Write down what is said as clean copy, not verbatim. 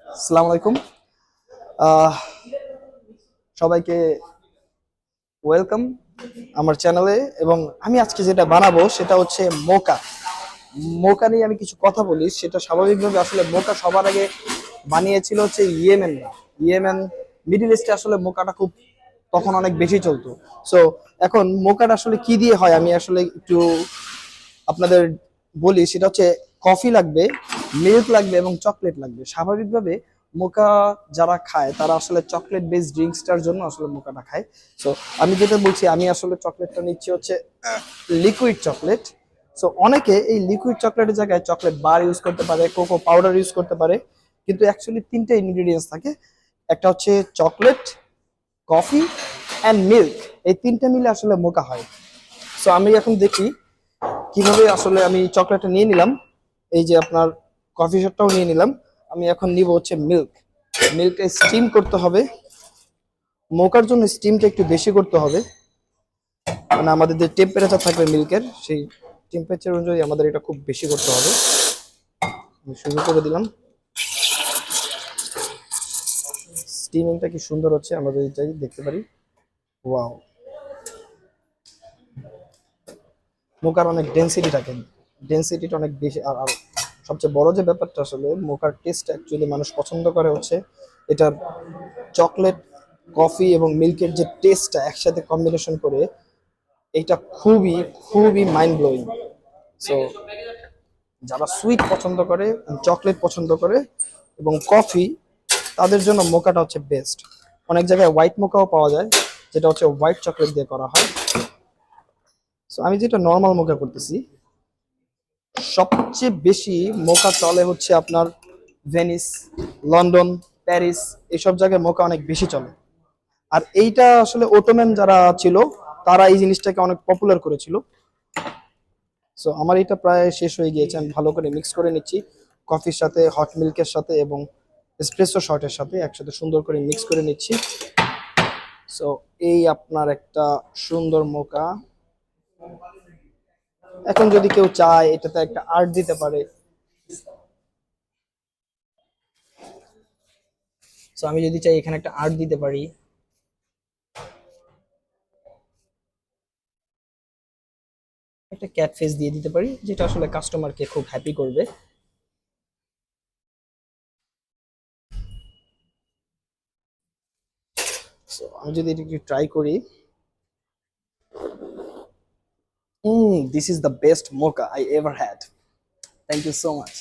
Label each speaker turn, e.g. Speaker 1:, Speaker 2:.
Speaker 1: আসসালামু আলাইকুম। আহ সবাইকে ওয়েলকাম আমার চ্যানেলে। এবং আমি আজকে যেটা বানাবো সেটা হচ্ছে মোকা। মোকা নিয়ে আমি কিছু কথা বলি, সেটা স্বাভাবিকভাবে আসলে মোকা সবার আগে বানিয়েছিল হচ্ছে ইয়েমেনরা। ইয়েমেন, মিডিল ইস্টে আসলে মোকাটা খুব তখন অনেক বেশি চলতো। সো এখন মোকাটা আসলে কি দিয়ে হয় আমি আসলে একটু আপনাদের বলি। সেটা হচ্ছে কফি লাগবে, মিল্ক লাগবে এবং চকলেট লাগবে। স্বাভাবিকভাবে মোকা যারা খায় তারা আসলে চকলেট বেসড ড্রিঙ্কসটার জন্য আসলে মোকাটা খায়। সো আমি যেটা বলছি, আমি আসলে চকলেটটা নিচ্ছি হচ্ছে লিকুইড চকলেট। সো অনেকে এই লিকুইড চকলেটের জায়গায় চকলেট বার ইউজ করতে পারে, কোকো পাউডার ইউজ করতে পারে, কিন্তু অ্যাকচুয়ালি তিনটে ইনগ্রিডিয়েন্টস থাকে। একটা হচ্ছে চকলেট, কফি অ্যান্ড মিল্ক। এই তিনটে মিলে আসলে মোকা হয়। সো আমি এখন দেখি কিভাবে আসলে আমি চকলেটটা নিয়ে নিলাম, এই যে আপনার কফি শটটাও নিয়ে নিলাম। আমি এখন নিব হচ্ছে মিল্ক। মিল্কটা স্টিম করতে হবে। মোকার জন্য স্টিমটা একটু বেশি করতে হবে, মানে আমাদের যে টেম্পারেচার থাকবে মিল্কের, সেই টেম্পারেচার অনুযায়ী আমাদের এটা খুব বেশি করতে হবে। আমি শুরু করে দিলাম। স্টিমিংটা কি সুন্দর হচ্ছে আমরা যদি চাই দেখতে পারি। ওয়াও, মোকার অনেক ডেনসিটি থাকে, ডেনসিটিটা অনেক বেশি। আর আর সবচেয়ে বড় যে ব্যাপারটা, আসলে মোকার টেস্ট অ্যাকচুয়ালি মানুষ পছন্দ করে হচ্ছে এটার চকলেট, কফি এবং মিল্কের যে টেস্টটা একসাথে কম্বিনেশন করে, এটা খুবই খুবই মাইন্ড ব্লোয়িং। সো যারা সুইট পছন্দ করে, চকলেট পছন্দ করে এবং কফি, তাদের জন্য মোকাটা হচ্ছে বেস্ট। অনেক জায়গায় হোয়াইট মোকাও পাওয়া যায়, যেটা হচ্ছে হোয়াইট চকলেট দিয়ে করা হয়। সো আমি যেটা নর্মাল মোকা করতেছি, সবচেয়ে বেশি মোকা চলে হচ্ছে আপনার ভেনিস, লন্ডন, প্যারিস, এইসব জায়গায় মোকা অনেক বেশি চলে। আর এইটা আসলে ওটোম্যান যারা ছিল, তারা এই জিনিসটাকে অনেক পপুলার করেছিল। সো আমার এটা প্রায় শেষ হয়ে গিয়েছে। আমি ভালো করে মিক্স করে নিচ্ছি কফির সাথে, হট মিল্কের সাথে এবং এসপ্রেসো শটের সাথে একসাথে সুন্দর করে মিক্স করে নিচ্ছি। সো এই আপনার একটা সুন্দর মোকা। এখন যদি কেউ চায় এটাতে একটা আর্ট দিতে পারে। সো আমি যদি চাই এখানে একটা আর্ট দিতে পারি, একটা ক্যাট ফেস দিয়ে দিতে পারি, যেটা আসলে কাস্টমারকে খুব হ্যাপি করবে। সো আমি যদি এটা একটু ট্রাই করি, this is the best mocha I ever had. Thank you so much.